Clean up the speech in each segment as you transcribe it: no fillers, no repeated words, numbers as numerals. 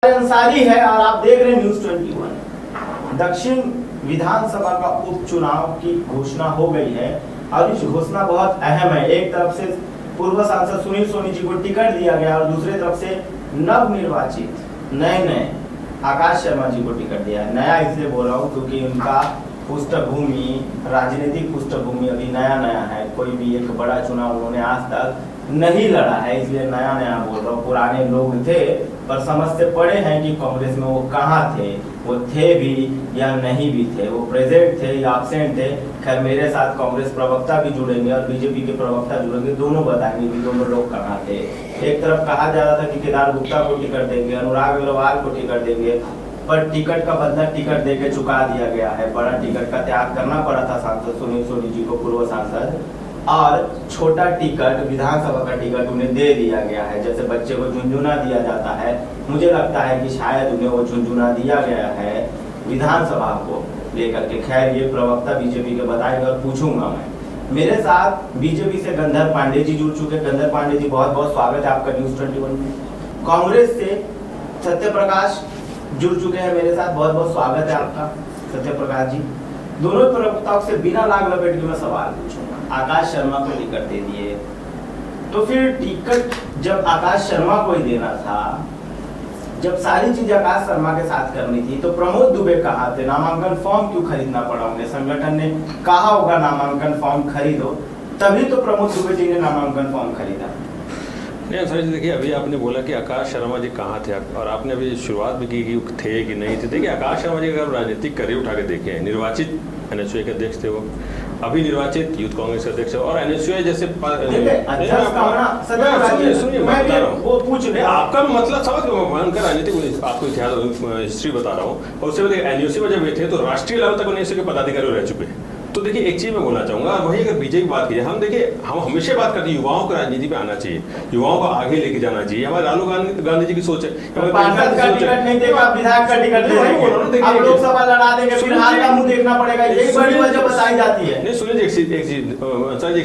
अंसारी है और आप देख रहे हैं न्यूज 21। दक्षिण विधानसभा का उपचुनाव की घोषणा हो गई है और इस घोषणा बहुत अहम है। एक तरफ से पूर्व सांसद सुनील सोनी जी को टिकट दिया गया और दूसरी तरफ से नवनिर्वाचित नए आकाश शर्मा जी को टिकट दिया है। नया इसलिए बोल रहा हूँ क्योंकि उनका पृष्ठभूमि, राजनीतिक पृष्ठभूमि अभी नया है। कोई भी एक बड़ा चुनाव उन्होंने आज तक नहीं लड़ा है, इसलिए नया बोल रहा हूँ। पुराने लोग थे पर समझ से पड़े हैं कि कांग्रेस में वो कहाँ थे, वो थे भी या नहीं भी थे, वो प्रेजेंट थे या एब्सेंट थे। खैर मेरे साथ कांग्रेस प्रवक्ता भी जुड़ेंगे और बीजेपी के प्रवक्ता जुड़ेंगे, दोनों बताएंगे कि दोनों लोग कहाँ थे। एक तरफ कहा जा रहा था कि केदार गुप्ता को टिकट देंगे, अनुराग अग्रवाल को टिकट देंगे, पर टिकट का बदला टिकट देके चुका दिया गया है। बड़ा टिकट का त्याग करना पड़ा था सांसद सुनील सोनी जी को, पूर्व सांसद, और छोटा टिकट विधानसभा का टिकट उन्हें दे दिया गया है। जैसे बच्चे को झुंझुना दिया जाता है, मुझे लगता है कि शायद उन्हें वो झुंझुना दिया गया है विधानसभा को लेकर के। खैर ये प्रवक्ता बीजेपी के बताएंगे और पूछूंगा मैं। मेरे साथ बीजेपी से गंधर पांडे जी जुड़ चुके। गंधर पांडे जी बहुत बहुत स्वागत है आपका न्यूज 21 में। कांग्रेस से सत्य प्रकाश जुड़ चुके हैं मेरे साथ, बहुत बहुत स्वागत है आपका सत्य प्रकाश जी। दोनों प्रवक्ताओं से बिना लाग लपेट के मैं सवाल पूछूंगा। आकाश शर्मा को टिकट दे दिए, तो फिर टिकट जब आकाश शर्मा को ही देना था, जब सारी चीज आकाश शर्मा के साथ करनी थी, तो प्रमोद दुबे कहाँ थे? नामांकन फॉर्म क्यों खरीदना पड़ा उन्हें? संगठन ने कहा होगा नामांकन फॉर्म खरीदो, तभी तो प्रमोद दुबे जी ने नामांकन फॉर्म खरीदा। नहीं सर जी, देखिए अभी आपने बोला कि आकाश शर्मा जी कहाँ थे और आपने अभी शुरुआत भी की कि थे कि नहीं थे। देखिए आकाश शर्मा जी अगर राजनीतिक करियर उठा के देखें, निर्वाचित एनएसयूआई के अध्यक्ष थे वो, अभी निर्वाचित यूथ कांग्रेस के अध्यक्ष और एनएसयूआई जैसे आपका मतलब समझ उनका राजनीतिक आपको इतिहास हिस्ट्री बता रहा हूँ। और उससे पहले एनएसयूआई में जब वे थे तो राष्ट्रीय लेवल तक एनएसयूआई के पदाधिकारी रह चुके हैं। तो देखिए एक चीज मैं बोलना चाहूंगा, और वही अगर बीजेपी बात की हम देखिए, हम हमेशा बात करते हैं युवाओं को राजनीति पे आना चाहिए, युवाओं को आगे लेके जाना चाहिए। हमारे राहुल गांधी जी की सोच है, लोकसभा लड़ा देंगे, फिर हाल का मुंह देखना पड़ेगा, यही बड़ी वजह बताई जाती है। नहीं सुनील जी एक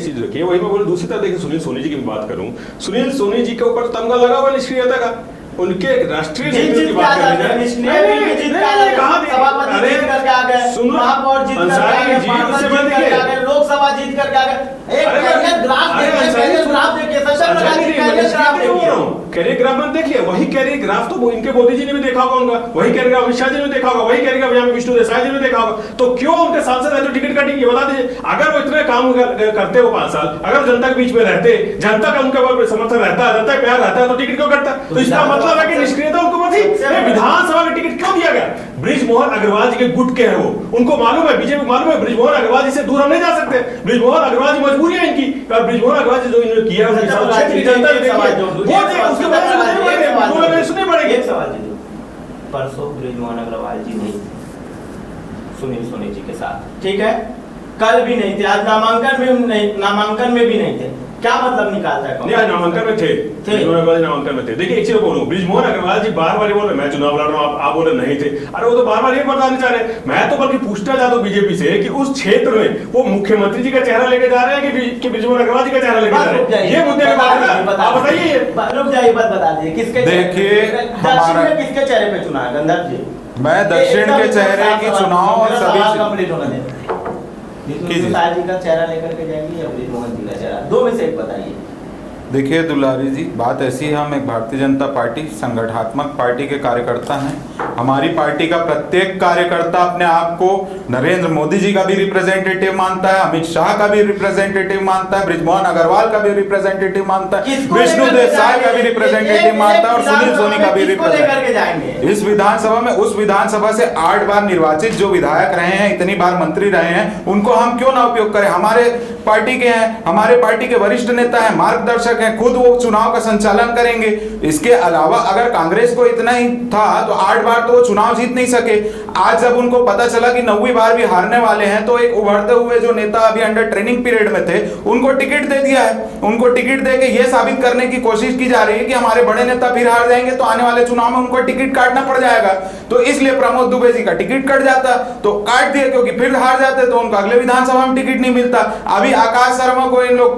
चीज रखिए, वही मैं बोलूं। दूसरी तरफ देखिए सुनील सोनी जी की बात करूं, सुनील सोनी जी के ऊपर तमगा लगा हुआ निष्क्रियता का, उनके राष्ट्रीय की बात लोकसभा जीत करके आ गए। कैरियर ग्राफ में देखिए, वही कैरियर ग्राफ तो इनके मोदी जी ने भी देखा होगा, उनका वही कैरियर ग्राफ अमित शाह जी ने देखा होगा, वही कैरियर ग्राफ विष्णु देसाई जी ने देखा होगा। तो क्यों उनके सांसद है तो टिकट काटेंगे? बता दीजिए। अगर वो इतने काम करते वो 5 साल, अगर जनता के बीच में रहते, जनता का उनके ऊपर समर्थन रहता है, जनता का प्यार रहता है, तो टिकट क्यों कटता? तो इसका मतलब है कि निष्क्रियता उनको थी। विधानसभा का टिकट क्यों दिया गया? बृजमोहन अग्रवाल जी के गुट के हैं वो, उनको मालूम है, बीजेपी मालूम है बृजमोहन अग्रवाल जी से दूर हम नहीं जा सकते। बृजमोहन अग्रवाल जी मजबूरी है इनकी, और बृजमोहन अग्रवाल जी जो इन्होंने किया है सुनने पड़ेंगे। परसों बृजमोहन अग्रवाल जी नहीं सुनील सोनी जी के साथ, ठीक है, कल भी नहीं थे, आज नामांकन में भी नहीं थे। क्या मतलब निकालता है? नहीं, नामांकन में थे नामांकन में थे। देखिए एक चीज बोलूं, बृजमोहन अग्रवाल जी बार-बार बोल रहे मैं चुनाव लड़ रहा हूं, आप बोल रहे नहीं थे। अरे वो तो बार-बार ये बताना चाह रहे। मैं तो बल्कि पूछना चाहता हूं बीजेपी से कि उस क्षेत्र में वो मुख्यमंत्री जी का चेहरा लेके जा रहे हैं कि बृजमोहन अग्रवाल जी का चेहरा लेके जा रहे हैं? ये मुद्दे की बात है ना, आप बताइए। रुक जाइए, बात बता दीजिए किसके, देखिए किसके चेहरे पे चुना है गंधर जी? मैं दक्षिण के चेहरे की चुनाव और सभी कंप्लीट होने दें। जी का चेहरा लेकर के जाएंगे या बृजमोहन जी का चेहरा? दो में से एक बताइए। देखिए दुलारी जी, बात ऐसी है, हम एक भारतीय जनता पार्टी संगठनात्मक पार्टी के कार्यकर्ता हैं। हमारी पार्टी का प्रत्येक कार्यकर्ता अपने आप को नरेंद्र मोदी जी का भी रिप्रेजेंटेटिव मानता है, अमित शाह का भी रिप्रेजेंटेटिव मानता है, बृजमोहन अग्रवाल का भी रिप्रेजेंटेटिव मानता है, विष्णु देसाई का भी रिप्रेजेंटेटिव मानता है और सुनील सोनी का भी रिप्रेजेंटेटिव। इस विधानसभा में उस विधानसभा से 8 बार निर्वाचित जो विधायक रहे हैं, इतनी बार मंत्री रहे हैं, उनको हम क्यों ना उपयोग करें? हमारे पार्टी के हैं, हमारे पार्टी के वरिष्ठ नेता हैं, मार्गदर्शक हैं, खुद वो चुनाव का संचालन करेंगे। इसके अलावा अगर कांग्रेस को इतना ही था तो 8 बार तो वो चुनाव जीत नहीं सके। आज जब उनको पता चला कि 9वीं बार भी हारने वाले हैं, तो एक उभरते हुए जो नेता अभी अंडर ट्रेनिंग पीरियड में थे, उनको टिकट दे दिया है। उनको टिकट देके ये साबित करने की कोशिश की जा रही है कि हमारे बड़े नेता फिर हार जाएंगे तो आने वाले चुनाव में उनको टिकट काटना पड़ जाएगा। तो इसलिए प्रमोद दुबे जी का टिकट कट जाता, तो काट दिया, क्योंकि फिर हार जाते तो उनको अगले विधानसभा में टिकट नहीं मिलता। अभी आकाश शर्मा को इन लोग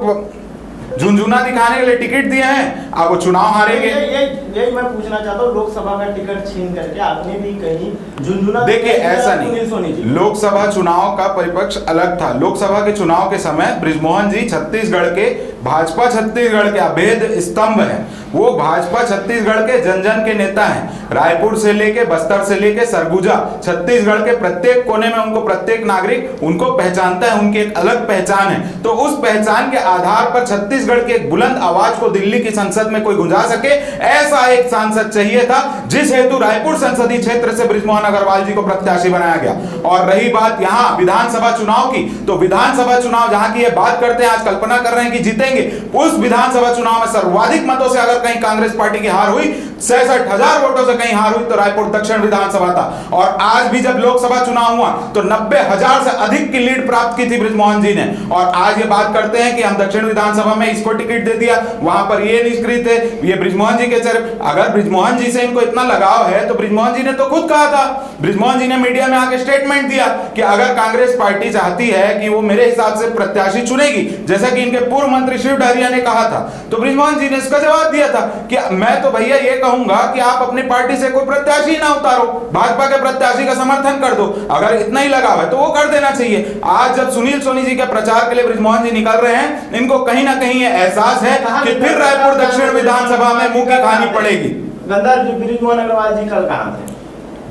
झुनझुना दिखाने के लिए टिकट दिए हैं, अब वो चुनाव हारेंगे। यही मैं पूछना चाहता हूँ, लोकसभा का टिकट छीन करके आपने भी कहीं झुनझुना। देखिए ऐसा नहीं, लोकसभा चुनाव का परिपक्ष अलग था। लोकसभा के चुनाव के समय बृजमोहन जी छत्तीसगढ़ के भाजपा छत्तीसगढ़ के अभेद स्तंभ हैं। वो भाजपा छत्तीसगढ़ के जन जन के नेता हैं। रायपुर से लेके बस्तर से लेके सरगुजा, छत्तीसगढ़ के प्रत्येक कोने में उनको प्रत्येक नागरिक उनको पहचानता है, उनकी एक अलग पहचान है। तो उस पहचान के आधार पर छत्तीसगढ़ की एक बुलंद आवाज को दिल्ली की संसद में कोई गुंजा सके, ऐसा एक सांसद चाहिए था, जिस हेतु रायपुर संसदीय क्षेत्र से बृजमोहन अग्रवाल जी को प्रत्याशी बनाया गया। और रही बात यहाँ विधानसभा चुनाव की, तो विधानसभा चुनाव जहां की ये बात करते हैं, आज कल्पना कर रहे हैं कि जीतेंगे, उस विधानसभा चुनाव में सर्वाधिक मतों से अगर कहीं कांग्रेस पार्टी की हार हुई, 66,000 वोटों से कहीं हार हुई, तो रायपुर दक्षिण विधानसभा था। और आज भी जब लोकसभा चुनाव हुआ तो 90,000 से अधिक की लीड प्राप्त की थी बृजमोहन जी ने। और आज ये बात करते हैं कि हम दक्षिण विधानसभा में इसको टिकट दे दिया, वहां पर ये निष्क्रिय थे, ये बृजमोहन जी के चेहरे। अगर बृजमोहन जी से इनको इतना लगाव है तो बृजमोहन जी ने तो खुद कहा था, बृजमोहन जी ने मीडिया में आके स्टेटमेंट दिया कि अगर कांग्रेस पार्टी चाहती है कि वो मेरे हिसाब से प्रत्याशी चुनेगी, जैसा कि इनके पूर्व मंत्री शिव डहरिया ने कहा था, तो बृजमोहन जी ने इसका जवाब दिया था कि मैं तो भैया ये कहूंगा कि आप अपनी पार्टी से कोई प्रत्याशी ना उतारो, भाजपा के प्रत्याशी का समर्थन कर दो। अगर इतना ही लगाव है तो वो कर देना चाहिए। आज जब सुनील सोनी जी के प्रचार के लिए बृजमोहन जी निकल रहे हैं, इनको कहीं ना कहीं ये एहसास है कि फिर रायपुर दक्षिण विधानसभा में मुंह की खानी पड़ेगी। गंदार जी, बृजमोहन अग्रवाल जी कल कहां थे?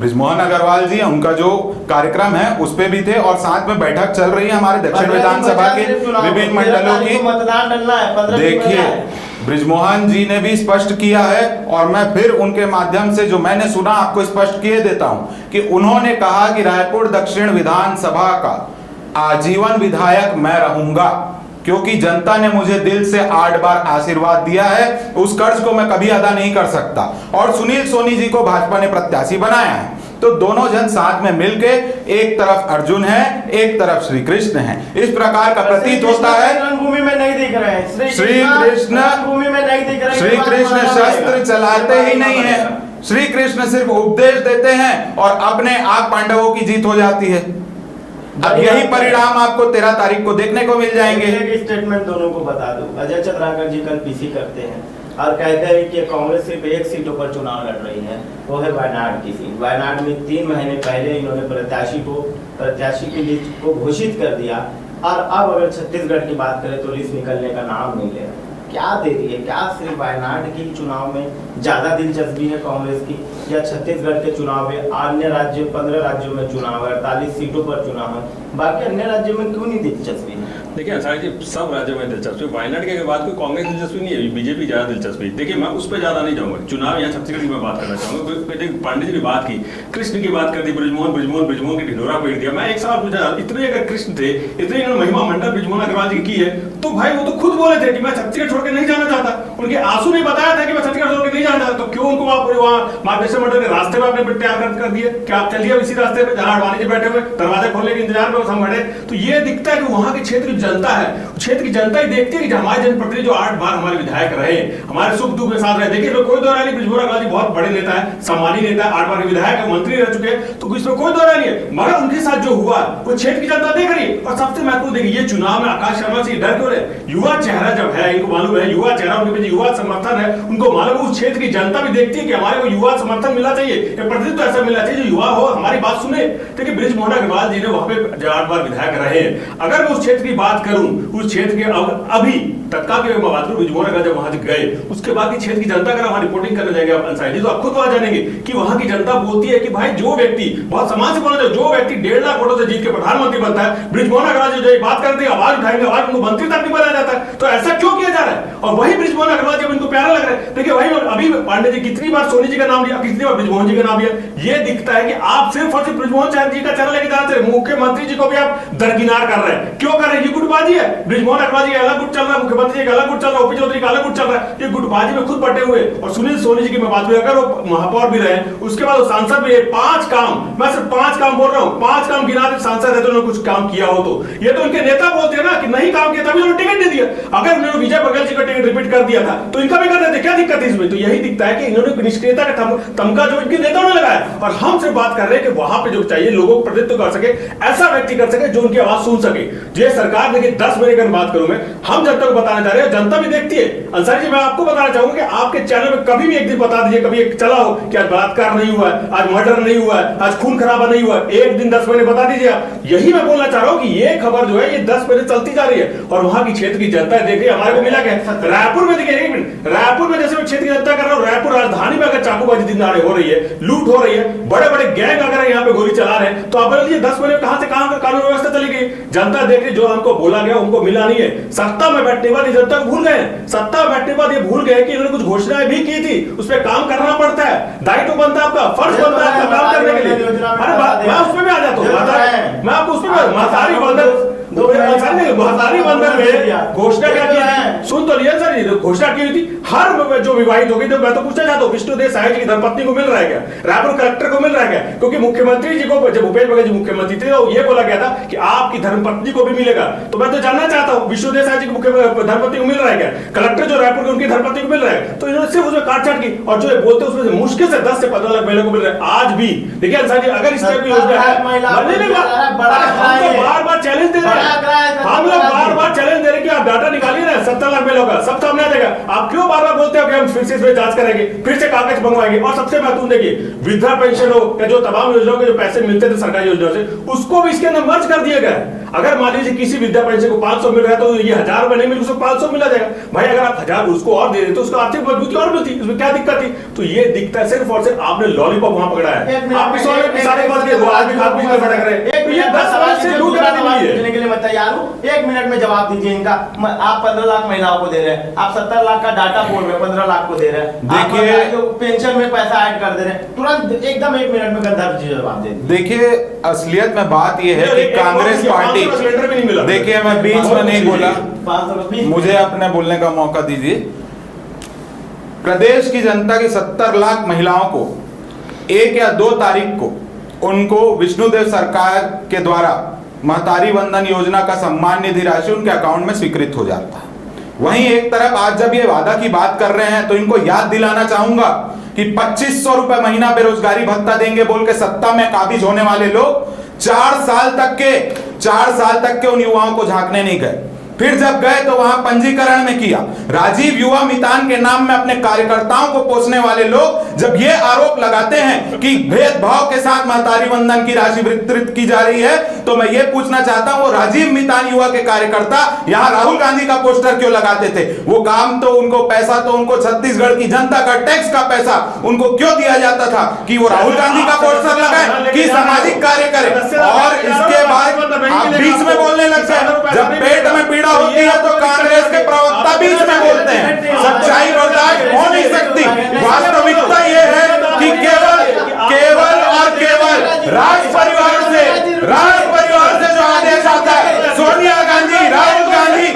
बृजमोहन अग्रवाल जी उनका जो कार्यक्रम है उस पे भी थे, और साथ में बैठक चल रही है हमारे दक्षिण विधानसभा के विभिन्न मंडलों की। मतदान डलना है। देखिए बृजमोहन जी ने भी स्पष्ट किया है, और मैं फिर उनके माध्यम से जो मैंने सुना आपको स्पष्ट किए देता हूं कि उन्होंने कहा कि रायपुर दक्षिण विधानसभा का आजीवन विधायक मैं रहूंगा, क्योंकि जनता ने मुझे दिल से 8 बार आशीर्वाद दिया है, उस कर्ज को मैं कभी अदा नहीं कर सकता। और सुनील सोनी जी को भाजपा ने प्रत्याशी बनाया है, तो दोनों जन साथ में मिलके, एक तरफ अर्जुन है, एक तरफ श्री कृष्ण है, इस प्रकार का प्रतीत होता है। रणभूमि में नहीं दिख रहे हैं श्री कृष्ण रणभूमि में नहीं दिख रहे। श्री कृष्ण शस्त्र चलाते ही नहीं है, श्री कृष्ण सिर्फ उपदेश देते हैं और अपने आप पांडवों की जीत हो जाती है। अब यही परिणाम आपको 13 तारीख को देखने को मिल जाएंगे। एक स्टेटमेंट दोनों को बता दूं, अजय चंद्राकर जी कल पीसी करते हैं और कहते हैं कि कांग्रेस सिर्फ एक सीटों पर चुनाव लड़ रही है, वो है वायनाड की सीट। वायनाड में 3 महीने पहले इन्होंने प्रत्याशी की लिस्ट को घोषित कर दिया, और अब अगर छत्तीसगढ़ की बात करें तो लिस्ट निकलने का नाम नहीं ले रहा। क्या दे रही है? क्या सिर्फ वायनाड की चुनाव में ज्यादा दिलचस्पी है कांग्रेस की, या छत्तीसगढ़ के चुनाव में? अन्य राज्यों 15 राज्यों में चुनाव है, 48 सीटों पर चुनाव है, बाकी अन्य राज्यों में क्यों नहीं दिलचस्पी है? देखिए अंसारी जी, सब राज्यों में दिलचस्पी, वायनाड के बाद कोई कांग्रेस दिलचस्पी नहीं है, बीजेपी ज्यादा दिलचस्पी। देखिए मैं उस पर ज्यादा नहीं जाऊंगा, चुनाव यहाँ छत्तीसगढ़ की मैं बात करना चाहूंगा। पांडे जी ने बात की, कृष्ण की बात कर दी, बृजमोहन की ढिंडोरा पेड़ दिया। मैं एक सवाल पूछा, इतने अगर कृष्ण थे, इतने इन्होंने महिमा मंडल बृजमोहन अग्रवाल जी की है, तो भाई वो तो खुद बोले थे कि मैं छत्तीसगढ़ छोड़ के नहीं जाना चाहता। उनके आंसू ने बताया था कि मैं छत्तीसगढ़ छोड़ के नहीं जाना चाहता, तो क्यों उनको वहाँ मार्गदर्शन मंडल के रास्ते में अपने तैयार कर दिए? क्या आप चलिए इसी रास्ते पे जहाँ अडवाणी जी बैठे हुए दरवाजे खोलने के इंतजार में हम खड़े? तो ये दिखता है कि वहाँ के क्षेत्र की जनता है, क्षेत्र की जनता ही देखती है कि हमारे जनप्रतिनिधि जो 8 बार हमारे विधायक रहे, हमारे सुख दुख में साथ रहे। देखिए कोई दो राय नहीं, बृजमोहन अग्रवाल जी बहुत बड़े नेता है, सम्मानी नेता है, 8 बार के विधायक है, मंत्री रह चुके हैं, तो इसमें कोई दो राय नहीं है। मगर उनके साथ जो हुआ वो क्षेत्र की जनता देख रही है। और सबसे महत्वपूर्ण देखिए, ये चुनाव में आकाश शर्मा से डर क्यों रहे? युवा चेहरा जब है, इनको मालूम है युवा चेहरा, उनके पीछे युवा समर्थन है, उनको मालूम है उस क्षेत्र की जनता भी देखती है कि हमारे को युवा समर्थन मिलना चाहिए, प्रतिनिधित्व ऐसा मिलना चाहिए जो युवा हो, हमारी बात सुने। देखिए बृजमोहन अग्रवाल जी ने वहां पे 8 बार विधायक रहे। अगर मैं उस क्षेत्र की बात करूं, उस क्षेत्र के अभी तत्काल की बात करूं, बृजमोहन अग्रवाल जब वहां गए, उसके बाद की क्षेत्र की जनता अगर वहां रिपोर्टिंग करने जाएंगे अंसारी, तो आप खुद वहां जानेंगे कि वहां की जनता बोलती है कि भाई जो व्यक्ति, बहुत समाज से बोलना, जो व्यक्ति 1.5 लाख वोटों से जीत के प्रधानमंत्री बनता है, बृजमोहन अग्रवाल जी जो बात करते हैं, आवाज उठाएंगे, आवाज उनको मंत्री तक नहीं बनाया जाता है, तो ऐसा क्यों किया जा रहा है? और वही बृजमोहन अग्रवाल जब इनको प्यारा लग रहा है, देखिए भाई अभी पांडे जी कितनी बार सोनी जी का नाम लिया, कितनी बार बृजमोहन जी का नाम लिया। ये दिखता है कि आप सिर्फ और सिर्फ बृजमोहन जी का चेहरा लेके जाते हैं, मुख्यमंत्री जी को भी आप दरकिनार कर रहे हैं। क्यों कर रहे हैं? ये गुटबाजी है। बृजमोहन अग्रवाल जी का अलग गुट चल रहा है, मुख्यमंत्री जी का अलग गुट चल रहा है, ओपी चौधरी का अलग गुट चल रहा है, ये गुटबाजी में खुद बटे हुए। और सुनील सोनी जी की मैं बात करूं, अगर वो महापौर भी रहे, उसके बाद वो सांसद भी, 5 काम, मैं सिर्फ 5 काम बोल रहा हूं, 5 काम गिना दे सांसद है तो उन्होंने कुछ काम किया हो तो ये तो उनके नेता बोलते हैं ना कि नहीं काम किया, तभी उन्होंने टिकट दे दिया। अगर उन्होंने विजय बघेल जी का टिकट रिपीट कर दिया था तो इनका भी कर देते, क्या दिक्कत है इसमें? तो यही दिखता है कि इन्होंने निष्क्रियता का तमगा जो इनके नेताओं ने लगाया, और हम सिर्फ बात कर रहे हैं कि वहां पे जो चाहिए लोगों को प्रतिनिधित्व कर सके, ऐसा व्यक्ति कर सके जो उनकी आवाज सुन सके। ये सरकार देखिए 10 महीने की बात करूं मैं, हम जनता को बताना चाह रहे हैं, जनता भी देखती है। अंसारी जी मैं आपको बताना चाहूंगा कि आपके चैनल में कभी भी एक दिन बता दीजिए, कभी एक चला हो कि आज बलात्कार नहीं हुआ है, आज मर्डर नहीं हुआ है, आज खून खराबा नहीं हुआ है, एक दिन 10 महीने बता दीजिए आप। यही मैं बोलना चाह रहा हूं कि ये खबर जो है ये 10 महीने चलती जा रही है, और वहां की क्षेत्र की जनता देख रही है। हमारे को मिला क्या रायपुर में, देखिए एक मिनट, रायपुर में जैसे मैं क्षेत्र की जनता कर रहा हूं, रायपुर राजधानी में अगर चाकूबाजी दिन दहाड़े हो रही है, लूट हो रही है, बड़े बड़े गैंग अगर यहाँ पे गोली चला रहे हैं, तो आप बोलिए 10 महीने कहां से कहां कानून व्यवस्था चली गई? जनता देख रही, जो हमको बोला गया उनको मिला नहीं है। सत्ता में बैठने के बाद जनता को भूल गए, सत्ता में बैठने के बाद ये भूल गए कि इन्होंने कुछ घोषणाएं भी की थी, उस पर काम करना पड़ता है, दायित्व बनता है आपका, फर्ज बनता है आपका काम करने के लिए। अरे मैं उसमें भी आ जाता हूँ, मैं आपको उसमें महतारी बंधन में घोषणा क्या की थी, सुन तो लिया सर, घोषणा की हुई थी हर जो विवाहित हो गई, तो मैं तो पूछना चाहता हूँ विष्णुदेव साय जी की धर्मपत्नी को मिल रहा है क्या, रायपुर कलेक्टर को मिल रहा है क्या? क्योंकि मुख्यमंत्री जी को, जब भूपेश बघेल जी मुख्यमंत्री थे, तो ये बोला गया था कि आपकी धर्मपत्नी को भी मिलेगा। तो मैं तो जानना चाहता हूँ विष्णुदेव साय जी की धर्मपत्नी को मिल रहा है क्या? कलेक्टर जो रायपुर के उनकी धर्मपत्नी को मिल रहा है? तो इन्होंने सिर्फ उसमें काटछाट की, और जो बोलते हैं उसमें मुश्किल से 10 से 15 लाख महिलाओं को मिल रहा है आज भी। देखिए अंसारी जी, अगर इस टाइप की योजना है, बार बार चैलेंज दे रहे हैं, हम लोग बार बार चैलेंज दे रहे हैं कि आप डाटा निकालिए ना, 70 लाख महिलाओं का सब सामने आ जाएगा। आप क्यों बार बार बोलते हो कि हम फिर से इसमें जांच करेंगे, फिर से कागज मंगवाएंगे? और सबसे महत्वपूर्ण देखिए, वृद्धा पेंशन हो या जो तमाम योजनाओं के जो पैसे मिलते थे सरकारी योजनाओं से, उसको भी इसके अंदर मर्ज कर दिया गया। अगर मान लीजिए किसी वृद्धा पेंशन को 500 मिल रहा है, तो ये 1000 रुपए नहीं मिल, उसको 500 मिला जाएगा। भाई अगर आप 1000 उसको और दे देते तो उसको आर्थिक मजबूती और मिलती, इसमें क्या दिक्कत थी? तो ये दिखता है सिर्फ और सिर्फ आपने लॉलीपॉप वहां पकड़ा है, आप इस वाले सारे बात के वो आदमी खाद पीट कर भटक रहे हैं। ये 10 साल से लूट करने के लिए मैं तैयार हूं, 1 मिनट में जवाब दीजिए इनका। आप 15 लाख महिलाओं को दे रहे हैं, आप 70 लाख का डाटा बोल रहे हैं, 15 लाख को दे रहे हैं, देखिए पेंशन में पैसा ऐड कर दे रहे हैं, तुरंत एकदम 1 मिनट में गंदा जवाब दे। देखिए असलियत में बात यह है कि कांग्रेस पार्टी, देखिए मैं बीच में नहीं बोला, मुझे अपने बोलने का मौका दीजिए। प्रदेश की जनता की 70 लाख महिलाओं को 1 या 2 तारीख को उनको विष्णुदेव सरकार के द्वारा महतारी वंदन योजना का सम्मान निधि राशि उनके अकाउंट में स्वीकृत हो जाता है। वहीं एक तरफ आज जब ये वादा की बात कर रहे हैं, तो इनको याद दिलाना चाहूंगा कि 2500 रुपए महीना बेरोजगारी भत्ता देंगे बोल के सत्ता में काबिज होने वाले लोग 4 साल तक के उन युवाओं को झांकने नहीं गए। फिर जब गए तो वहां पंजीकरण में किया। राजीव युवा मितान के नाम में अपने कार्यकर्ताओं को पोसने वाले लोग जब ये आरोप लगाते हैं कि भेदभाव के साथ महतारी वंदन की राशि वितरित की जा रही है, तो मैं ये पूछना चाहता हूं, राजीव मितान युवा के कार्यकर्ता यहां राहुल गांधी का पोस्टर क्यों लगाते थे? वो काम तो उनको, पैसा तो उनको छत्तीसगढ़ की जनता का टैक्स का पैसा उनको क्यों दिया जाता था कि वो राहुल गांधी का पोस्टर लगाए कि सामाजिक कार्य करे? और इसके बाद आप बीच में बोलने लगते हैं, जब पेट में पीड़ा होती है तो कांग्रेस के प्रवक्ता बीच में बोलते हैं। सच्चाई बर्दाश्त हो नहीं सकती। वास्तविकता यह है कि केवल और केवल राज परिवार से जो आदेश आता है, सोनिया गांधी, राहुल गांधी,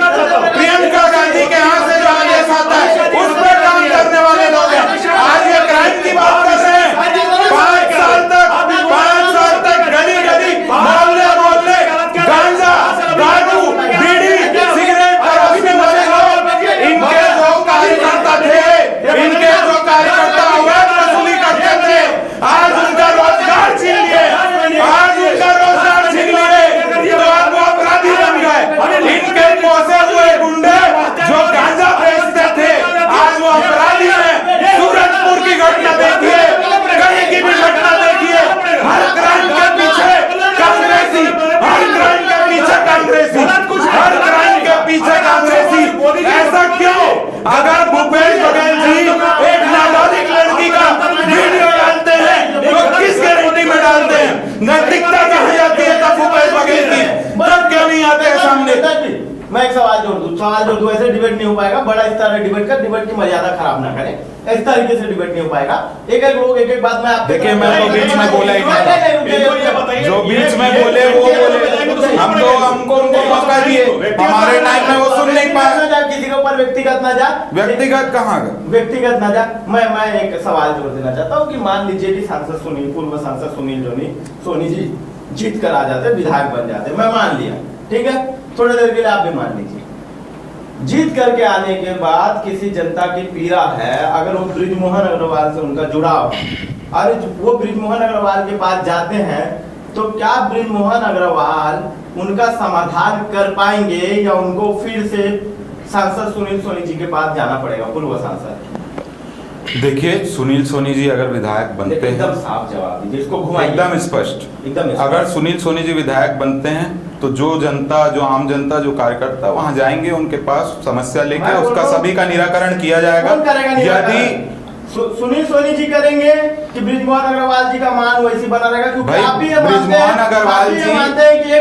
प्रियंका गांधी के हाथ से जो आदेश आता है, उस पर काम करने वाले लोग हैं। आज ये क्राइम की बात कर रहे हैं। 5 साल तक गली गली मोहल्ले गांजा, दारू, बीड़ी, सिगरेट और अफीम वाले लोग, इनके जो कार्यकर्ता हुए वसूली करते थे, आज उनका रोजगार छीन लिए, तो आज वो अपराधी बन गए। इनके पोसे हुए गुंडे जो गांजा बेचते थे, आज वो अपराधी हैं। सूरजपुर की घटना देखिए, कहीं की भी घटना देखिए, हर क्राइम के पीछे कांग्रेसी, हर क्राइम के पीछे कांग्रेसी, हर क्राइम के पीछे कांग्रेसी। ऐसा क्यों? अगर भूपेश बघेल जी एक नाबालिग लड़की का वीडियो डालते हैं तो किस गारंटी में डालते हैं? नैतिकता कहाँ जाती है तब भूपेश बघेल की, तब क्यों नहीं आते हैं सामने? मैं एक सवाल जोड़ दूं, ऐसे डिबेट नहीं हो पाएगा। बड़ा इस तरह डिबेट कर, डिबेट की मर्यादा खराब ना करें, इस तरीके से डिबेट नहीं हो पाएगा। एक लोग एक बात मैं आपको देखिए, मैं तो बीच में बोला ही नहीं, जो बीच में बोले वो बोले, हमको उनको मौका दिए, हमारे टाइम में वो सुन नहीं पाए। किसी के ऊपर व्यक्तिगत ना जा, व्यक्तिगत कहाँ व्यक्तिगत ना जा। मैं एक सवाल जोड़ देना चाहता हूँ कि मान लीजिए कि सांसद सुनील, पूर्व सांसद सुनील सोनी जी जीत कर आ जाते, विधायक बन जाते, मैं मान लिया, ठीक है, थोड़ी देर के लिए आप भी मान लीजिए। जीत करके आने के बाद किसी जनता की पीड़ा है, अगर वो बृजमोहन अग्रवाल से उनका जुड़ाव है और वो बृजमोहन अग्रवाल के पास जाते हैं, तो क्या बृजमोहन अग्रवाल उनका समाधान कर पाएंगे या उनको फिर से सांसद सुनील सोनी जी के पास जाना पड़ेगा, पूर्व सांसद? देखिए, सुनील सोनी जी अगर विधायक बनते हैं, एकदम साफ जवाब दीजिए, इसको घुमाइए। एकदम स्पष्ट, एकदम स्पष्ट। अगर सुनील सोनी जी विधायक बनते हैं तो जो जनता, जो आम जनता, जो कार्यकर्ता वहां जाएंगे, उनके पास समस्या लेके उसका सभी का निराकरण किया जाएगा। कौन करेगा निराकरण? यदि सुनील सोनी जी करेंगे कि बृजमोहन अग्रवाल जी का मान वैसी बना रहेगा? क्योंकि भाई, आप भी ये मानते बृजमोहन हैं, अग्रवाल आप भी ये जी- मानते हैं कि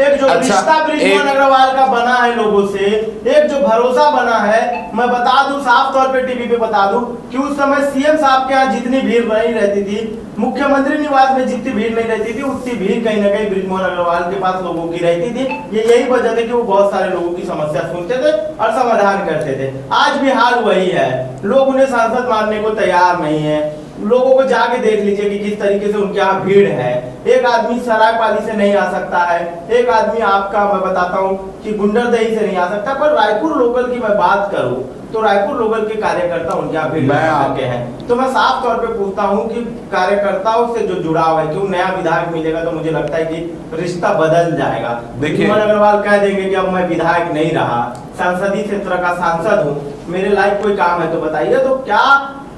एक जो अच्छा, रिश्ता बृजमोहन अग्रवाल का बना है लोगों से, एक जो भरोसा बना है, मैं बता दूं, साफ तौर पे टीवी पे बता दूं कि उस समय सीएम साहब के यहाँ जितनी भीड़ नहीं रहती थी, मुख्यमंत्री निवास में जितनी भीड़ नहीं रहती थी, उतनी भीड़ कहीं ना कहीं बृजमोहन अग्रवाल के पास लोगों की रहती थी। ये यही वजह थी कि वो बहुत सारे लोगों की समस्या सुनते थे और समाधान करते थे। आज भी हाल वही है, लोग उन्हें सांसद मानने को तैयार नहीं है। लोगों को जाके देख लीजिए कि किस तरीके से उनके यहाँ भीड़ है। एक आदमी सरायपाली से नहीं आ सकता है, एक आदमी आपका, मैं बताता हूँ कि गुंडरदही से नहीं आ सकता, पर रायपुर लोकल की मैं बात करूँ तो रायपुर लोकल के कार्यकर्ता उनके यहाँ भीड़ के हैं। तो मैं साफ तौर पे पूछता हूँ कि कार्यकर्ताओं से जो जुड़ाव है, क्यों नया विधायक मिलेगा तो मुझे लगता है कि रिश्ता बदल जाएगा। बृजमोहन अग्रवाल कह देंगे कि अब मैं विधायक नहीं रहा, संसदीय क्षेत्र का सांसद हूँ, मेरे लायक कोई काम है तो बताइए। तो क्या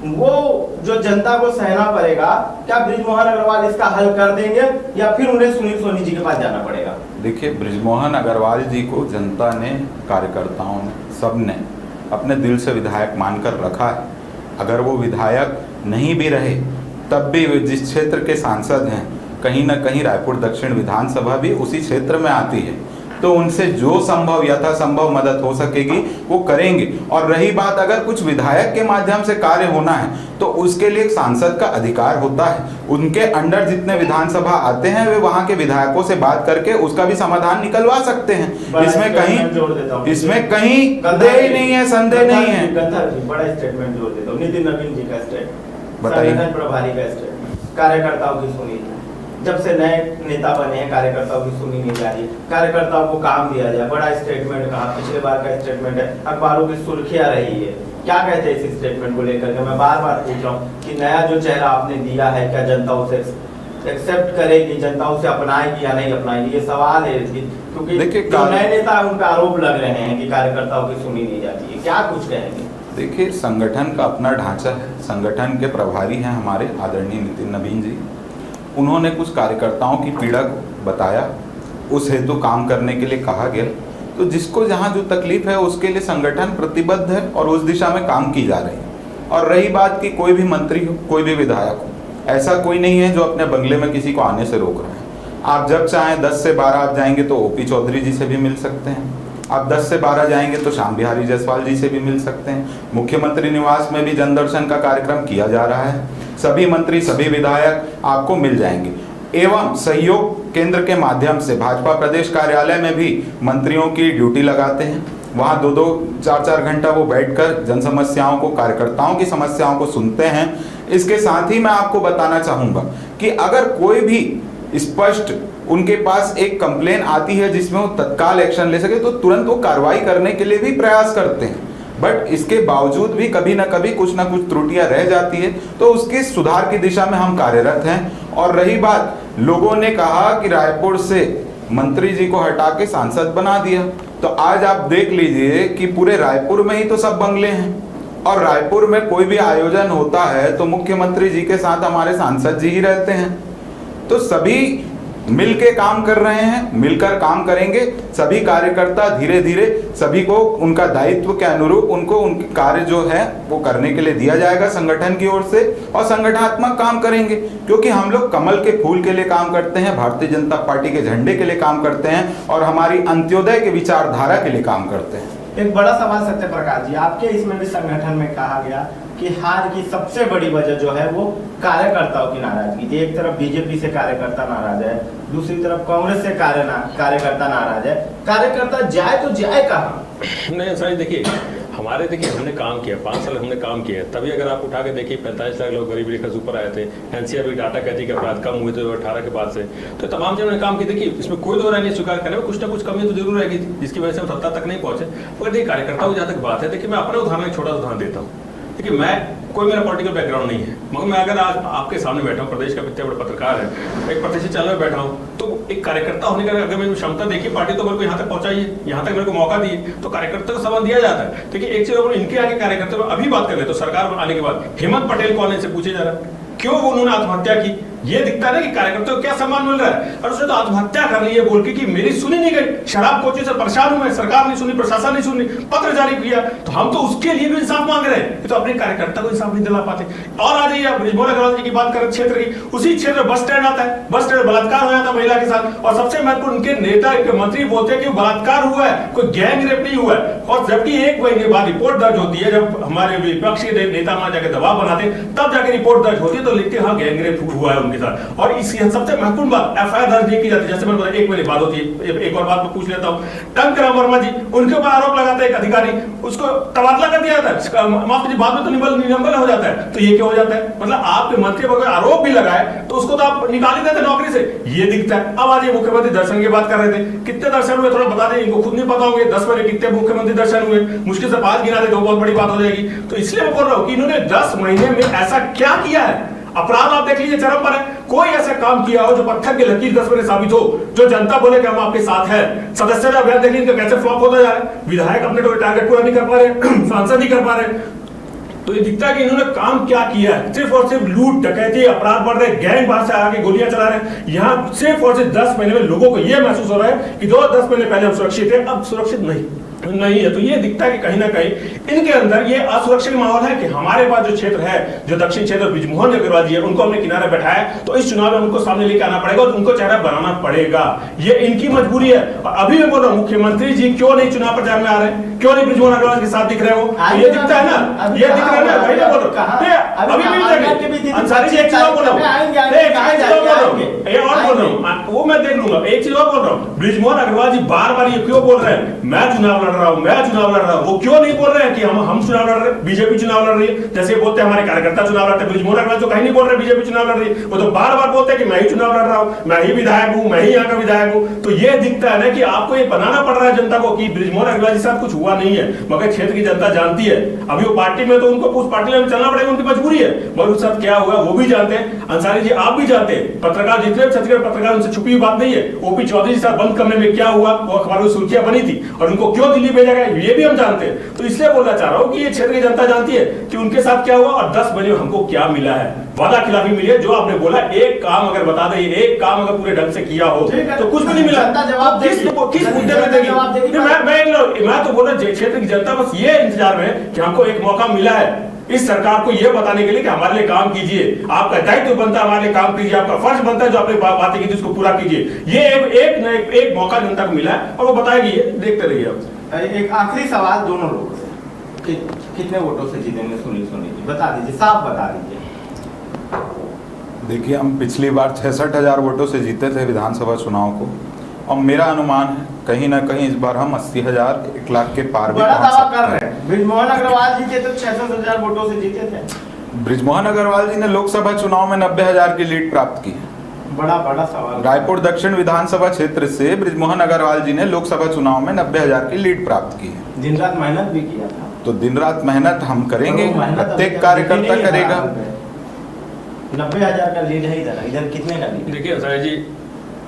वो जो जनता को सहना पड़ेगा, क्या बृजमोहन अग्रवाल इसका हल कर देंगे या फिर उन्हें सुनील सोनी जी के पास जाना पड़ेगा? देखिए, बृजमोहन अग्रवाल जी को जनता ने, कार्यकर्ताओं ने, सबने अपने दिल से विधायक मानकर रखा है। अगर वो विधायक नहीं भी रहे तब भी वे जिस क्षेत्र के सांसद हैं, कहीं ना कहीं रायपुर दक्षिण विधानसभा भी उसी क्षेत्र में आती है, तो उनसे जो संभव यथासंभव मदद हो सकेगी वो करेंगे। और रही बात अगर कुछ विधायक के माध्यम से कार्य होना है तो उसके लिए सांसद का अधिकार होता है। उनके अंडर जितने विधानसभा आते हैं वे वहां के विधायकों से बात करके उसका भी समाधान निकलवा सकते हैं। इसमें कहीं संदेह नहीं है, संदेह नहीं है। बड़ा स्टेटमेंट जोड़ देता हूँ, नितिन नवीन जी का स्टेटमेंट, बताइए। संगठन प्रभारी का स्टेटमेंट, कार्यकर्ताओं की सुनी, जब से नए नेता बने हैं कार्यकर्ताओं की सुनी नहीं जा रही, कार्यकर्ताओं को काम दिया जाए, बड़ा स्टेटमेंट कहा, पिछले बार का स्टेटमेंट है, अखबारों की सुर्खियां रही है। क्या कहते हैं इस स्टेटमेंट को लेकर के? मैं बार बार पूछ रहा हूँ कि नया जो चेहरा आपने दिया है, क्या जनता उसे एक्सेप्ट करेगी, जनता उसे अपनाएगी या नहीं अपनाएगी? ये सवाल है, क्योंकि जो नए नेता है उनका आरोप लग रहे हैं कि कार्यकर्ताओं की सुनी नहीं जाती है। क्या कुछ कहेंगे? देखिए, संगठन का अपना ढांचा है, संगठन के प्रभारी हैं हमारे आदरणीय नितिन नवीन जी। उन्होंने कुछ कार्यकर्ताओं की पीड़ा को बताया, उस हेतु काम करने के लिए कहा गया। तो जिसको जहाँ जो तकलीफ है उसके लिए संगठन प्रतिबद्ध है और उस दिशा में काम की जा रही है। और रही बात कि कोई भी मंत्री हो, कोई भी विधायक हो, ऐसा कोई नहीं है जो अपने बंगले में किसी को आने से रोक रहे हैं। आप जब चाहें 10 से 12 आप जाएंगे तो ओपी चौधरी जी से भी मिल सकते हैं, आप 10 से 12 जाएंगे तो श्याम बिहारी जायसवाल जी से भी मिल सकते हैं। मुख्यमंत्री निवास में भी जनदर्शन का कार्यक्रम किया जा रहा है, सभी मंत्री, सभी विधायक आपको मिल जाएंगे। एवं सहयोग केंद्र के माध्यम से भाजपा प्रदेश कार्यालय में भी मंत्रियों की ड्यूटी लगाते हैं, वहाँ 2-2, 4-4 घंटा वो बैठकर जन समस्याओं को, कार्यकर्ताओं की समस्याओं को सुनते हैं। इसके साथ ही मैं आपको बताना चाहूँगा कि अगर कोई भी स्पष्ट उनके पास एक कंप्लेन आती है जिसमें वो तत्काल एक्शन ले सके तो तुरंत वो कार्रवाई करने के लिए भी प्रयास करते हैं। बट इसके बावजूद भी कभी ना कभी कुछ ना कुछ त्रुटियां रह जाती है, तो उसके सुधार की दिशा में हम कार्यरत हैं। और रही बात, लोगों ने कहा कि रायपुर से मंत्री जी को हटा के सांसद बना दिया, तो आज आप देख लीजिए कि पूरे रायपुर में ही तो सब बंगले हैं और रायपुर में कोई भी आयोजन होता है तो मुख्यमंत्री जी के साथ हमारे सांसद जी ही रहते हैं। तो सभी मिलके काम कर रहे हैं, मिलकर काम करेंगे। सभी कार्यकर्ता धीरे धीरे सभी को उनका दायित्व के अनुरूप उनको उनके कार्य जो है वो करने के लिए दिया जाएगा संगठन की ओर से, और संगठनात्मक काम करेंगे। क्योंकि हम लोग कमल के फूल के लिए काम करते हैं, भारतीय जनता पार्टी के झंडे के लिए काम करते हैं और हमारी अंत्योदय के विचारधारा के लिए काम करते हैं। एक बड़ा सवाल सत्य प्रकाश जी, आपके इसमें भी संगठन में कहा गया कि हार की सबसे बड़ी वजह जो है वो कार्यकर्ताओं की नाराजगी थी। एक तरफ बीजेपी से कार्यकर्ता नाराज है, दूसरी तरफ कांग्रेस से कार्यकर्ता नाराज है। कार्यकर्ता जाए तो जाए कहाँ? नहीं, सर देखिए, हमारे देखिए हमने काम किया 5 साल हमने काम किया, तभी अगर आप उठा के देखिए 45 लाख लोग गरीबी रेखा से ऊपर आए थे, एनसीआर भी डाटा कहती है कि अपराध कम हुए थे 18 के बाद से, तो तमाम जगह काम की। देखिए इसमें कोई दो राय नहीं, स्वीकार करने में कुछ ना कुछ कमी तो जरूर रहेगी जिसकी वजह से हम सत्ता तक नहीं पहुंचे। मगर देखिए कार्यकर्ताओं की जहाँ तक बात है, देखिए मैं अपना उदाहरण एक छोटा उदाहरण देता हूँ। देखिए मैं कोई मेरा पॉलिटिकल बैकग्राउंड नहीं है, मगर मैं अगर आज आपके सामने बैठा हूँ, प्रदेश का इतने बड़े पत्रकार है, एक प्रतिष्ठित चैनल में बैठा हूँ, तो एक कार्यकर्ता होने का अगर मेरी क्षमता देखी, पार्टी तो मेरे को यहाँ तक पहुंचाई है, यहाँ तक मेरे को मौका दिए, तो कार्यकर्ता को सम्मान दिया जाता है। देखिए एक चीज अगर इनके आगे कार्यकर्ता अभी बात कर ले तो सरकार आने के बाद हेमंत पटेल कौन है से पूछे जा रहा है, क्यों उन्होंने आत्महत्या की? ये दिखता है ना कि कार्यकर्ताओं को क्या सम्मान मिल रहा है, और उसने तो आत्महत्या कर ली है बोल के कि मेरी सुनी नहीं गई, शराब कोची से परेशान हूं मैं, सरकार नहीं सुनी, प्रशासन नहीं सुनी, पत्र जारी किया, तो हम तो उसके लिए भी इंसाफ मांग रहे हैं, तो अपने कार्यकर्ता को इंसाफ नहीं दिला पाते। और आ जाइए ब्रिजमोहन अग्रवाल जी की बात करें क्षेत्र की, उसी क्षेत्र में बस स्टैंड आता है, बस स्टैंड बलात्कार हो जाता है महिला के साथ, और सबसे महत्वपूर्ण उनके नेता के मंत्री बोलते हैं कि बलात्कार हुआ है, कोई गैंग रेप नहीं हुआ है, और जबकि 1 महीने बाद रिपोर्ट दर्ज होती है, जब हमारे विपक्ष के नेता वहां जाकर दबाव बनाते तब जाकर रिपोर्ट दर्ज होती है, तो लिखते हैं हाँ गैंग रेप हुआ है उनके साथ। और सबसे महत्वपूर्ण बात एफआईआर दर्ज नहीं की जाती, जैसे मैंने बताया 1 महीने बाद होती है। एक और बात मैं पूछ लेता हूँ, टंकराम वर्मा जी, उनके ऊपर आरोप लगाता है एक अधिकारी, उसको तबादला कर दिया जाता है, माफ कीजिए बाद में तो निलंबन हो जाता है, तो ये क्या हो जाता है? मतलब आपके मंत्री पर आरोप भी लगाए तो उसको तो आप निकाल ही देते नौकरी से, ये दिखता है। अब आज ये मुख्यमंत्री दर्शन की बात कर रहे थे, कितने दर्शन हुए थोड़ा बता दें, इनको खुद नहीं पता होंगे 10 महीने कितने मुख्यमंत्री दर्शन हुए, मुश्किल से 5 गिना दे तो बहुत बड़ी बात हो जाएगी। तो इसलिए मैं बोल रहा हूँ कि इन्होंने 10 महीने में ऐसा क्या किया है? अपराध आप देख लीजिए चरम पर है, कोई ऐसा काम किया हो जो पत्थर की लकीर 10 महीने साबित हो, जो जनता बोले कि हम आपके साथ हैं। सदस्यता अभियान देखिए इनका कैसे फ्लॉप होता जा रहा है, विधायक अपने टारगेट पूरा नहीं कर पा रहे, सांसद नहीं कर पा रहे, तो ये दिखता है कि इन्होंने काम क्या किया है। सिर्फ और सिर्फ लूट डकैती अपराध बढ़ रहे, गैंग बाहर से आके गोलियां चला रहे हैं। यहाँ सिर्फ और सिर्फ 10 महीने में लोगों को यह महसूस हो रहा है कि 10 महीने पहले हम सुरक्षित थे, अब सुरक्षित नहीं है। तो ये दिखता है कि कहीं ना कहीं इनके अंदर ये असुरक्षित माहौल है कि हमारे पास जो क्षेत्र है, जो दक्षिण क्षेत्र ब्रिजमोहन अग्रवाल जी है, उनको हमने किनारे बैठाया, तो इस चुनाव में उनको सामने लेके आना पड़ेगा और उनको चेहरा बनाना पड़ेगा, ये इनकी मजबूरी है। और अभी मैं बोल रहा हूँ मुख्यमंत्री जी क्यों नहीं चुनाव प्रचार में आ रहे हैं, क्यों नहीं ब्रिजमोहन अग्रवाल के साथ दिख रहे हो? ये दिखता है ना, ये दिख रहा है ना, वही मैं बोल रहा हूँ। अभी भी अंसारी जी एक चीज और बोल रहा हूँ, वो मैं देख लूंगा। एक चीज और बोल रहा हूँ, ब्रिजमोहन अग्रवाल जी बार बार ये क्यों बोल रहे हैं मैं चुनाव लड़ रहा हूँ, मैं चुनाव लड़ रहा हूं? वो क्यों नहीं बोल रहे हैं कि हम चुनाव लड़ रहे हैं, बीजेपी चुनाव लड़ रही है? जैसे बोलते हैं हमारे कार्यकर्ता चुनाव लड़ते हैं, ब्रिजमोहन अग्रवाल तो कहीं नहीं बोल रहे बीजेपी चुनाव लड़ रही है, वो तो बार बार बोलते हैं कि मैं ही चुनाव लड़ रहा हूं, मैं ही विधायक हूं, मैं ही यहाँ का विधायक हूं। तो ये दिखता है ना कि आपको ये बनाना पड़ रहा है जनता को कि ब्रिजमोहन अग्रवाल के साथ कुछ हुआ नहीं है, मगर क्षेत्र की जनता जानती है। अभी वो पार्टी में तो उनको उस पार्टी में चलना पड़ेगा, उनकी मजबूरी है, मगर उसके साथ क्या हुआ वो भी जानते हैं। अंसारी जी आप भी जानते हैं, पत्रकार जितने छत्तीसगढ़ पत्रकार उनसे छुपी हुई बात नहीं है। ओपी चौधरी साहब बंद करने में क्या हुआ, वो अखबारों की सुर्खियां बनी थी, और उनको क्यों दिल्ली भेजा गया ये भी हम जानते हैं। तो इसलिए बोलना चाह रहा हूं कि ये क्षेत्र की जनता जानती है कि उनके साथ क्या हुआ और 10 महीने में हमको क्या मिला है। वादा खिलाफी मिली है, जो आपने बोला एक काम अगर बता दे, एक काम अगर पूरे ढंग से किया हो तो कुछ भी नहीं मिला। किस मुद्दे में देगी? मैं तो बोल रहा क्षेत्र की जनता बस ये इंतजार में कि हमको एक मौका मिला है इस सरकार को यह बताने के लिए कि हमारे लिए काम कीजिए, आपका दायित्व बनता है हमारे लिए काम कीजिए, आपका फर्ज बनता है जो आपने बातें की थी उसको पूरा कीजिए। ये एक मौका जनता को मिला है और वो बताएगी, ये देखते रहिए आप। एक आखिरी सवाल दोनों लोगों से, कितने वोटों से जीतेंगे सुनील सोनी जी, बता दीजिए, साफ बता दीजिए। देखिए हम पिछली बार 66,000 वोटों से जीते थे विधानसभा चुनाव को, और मेरा अनुमान है कहीं ना कहीं इस बार हम 80,000 1 लाख के पार भी पहुंच सकते हैं। ब्रिजमोहन अग्रवाल जी थे तो 66,000 वोटों से जीते थे। ब्रिजमोहन अग्रवाल जी ने लोकसभा चुनाव में 90,000 की लीड प्राप्त की है। बड़ा सवाल। रायपुर दक्षिण विधानसभा क्षेत्र से ब्रिजमोहन अग्रवाल जी ने लोकसभा चुनाव में 90,000 की लीड प्राप्त की है। दिन रात मेहनत भी किया था, तो दिन रात मेहनत हम करेंगे, प्रत्येक कार्यकर्ता करेगा। 90,000 का लीड है इधर कितने का लीड? देखिए असाई जी,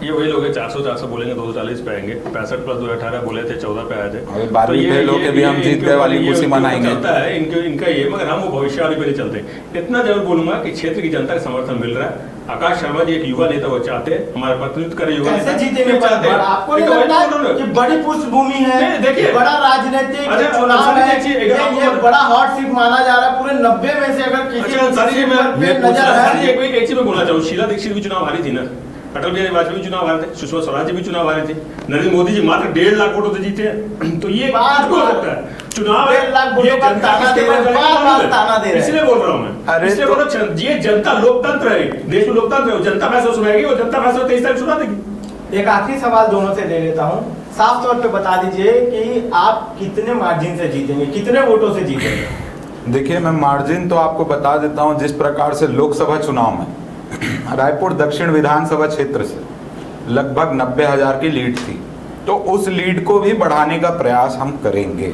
ये वही लोग 400 बोलेंगे 240 पे आएंगे, 65 प्लस 218 बोले थे 14 पे आए थे। 12 फेल होके भी हम जीत गए वाली खुशी मनाएंगे। चलता है इनका ये, मगर हम वो भविष्यवाणी पे नहीं चलते। इतना जरूर बोलूंगा कि क्षेत्र की जनता का समर्थन मिल रहा है। आकाश शर्मा जी एक युवा नेता वो चाहते हैं, हमारा प्रतिनिधित्व करे युवा नेता। आपको नहीं लगता कि बड़ी पृष्ठभूमि है, देखिए बड़ा राजनीतिक चुनाव है, ये बड़ा हॉट सीट माना जा रहा है पूरे 90 में से? अगर किसी एक चीज में बोलना चाहूँ, शीला दीक्षित भी चुनाव हारी थी ना, अटल बिहारी वाजपेयी चुनाव हारे थे, सुषमा स्वराज जी भी चुनाव हारे थे, नरेंद्र मोदी जी मात्र 1.5 लाख वोटों से जीते हैं। तो ये बात हो सकता है चुनाव 1.5 लाख वोटों का ताना दे रहे हैं, इसलिए बोल रहा हूँ मैं, इसलिए बोल रहा हूँ ये जनता लोकतंत्र है, देश में लोकतंत्र है, जनता फैसला सुनाएगी, वो जनता फैसला 23 तारीख सुना देगी। एक आखिरी सवाल दोनों से ले लेता हूँ, साफ तौर पे बता दीजिए कि आप कितने मार्जिन से जीतेंगे, कितने वोटों से जीतेंगे? देखिए, मैं मार्जिन तो आपको बता देता हूं। जिस प्रकार से लोकसभा चुनाव में रायपुर दक्षिण विधानसभा क्षेत्र से लगभग 90,000 की लीड थी, तो उस लीड को भी बढ़ाने का प्रयास हम करेंगे।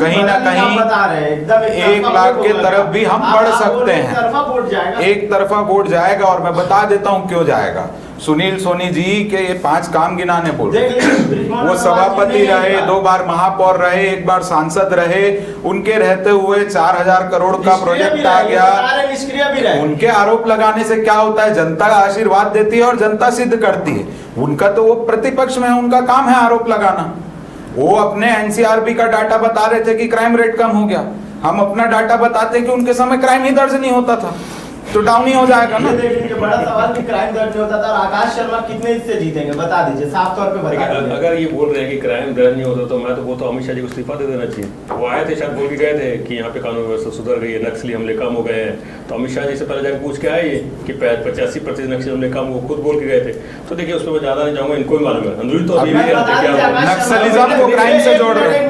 कहीं ना कहीं बता रहे हैं एकदम 1 लाख के तरफ भी हम बढ़ सकते हैं। एक तरफा वोट जाएगा, और मैं बता देता हूं क्यों जाएगा। सुनील सोनी जी के ये 5 काम गिनाने बोल, वो सभापति रहे, 2 बार महापौर रहे, 1 बार सांसद रहे, उनके रहते हुए 4,000 करोड़ का प्रोजेक्ट आ गया। उनके आरोप लगाने से क्या होता है? जनता आशीर्वाद देती है और जनता सिद्ध करती है। उनका तो वो प्रतिपक्ष में है, उनका काम है आरोप लगाना। वो अपने एनसीआरबी का डाटा बता रहे थे कि क्राइम रेट कम हो गया, हम अपना डाटा बताते हैं कि उनके समय क्राइम ही दर्ज नहीं होता था, तो डाउन ही हो जाएगा ना। देखिए बड़ा सवाल कि क्राइम दर्ज नहीं होता था, और आकाश शर्मा कितने इससे जीतेंगे बता दीजिए, साफ तौर पे बता दीजिए। अगर ये बोल रहे हैं कि क्राइम दर्ज नहीं होता, तो मैं तो वो तो अमित शाह जी को इस्तीफा दे देना चाहिए। वो आए थे, शायद बोल के गए थे कि यहाँ पे कानून व्यवस्था सुधर गई है, नक्सली हमले कम हो गए हैं, तो अमित शाह जी से पहले जाकर पूछ के आए कि 85% नक्सली हमले कम, वो खुद बोल के गए थे। तो देखिए उसमें मैं ज्यादा नहीं जाऊंगा, इनको ही मालूम है, अंदरूनी तो अभी नक्सलिज्म को क्राइम से जोड़ रहे हैं।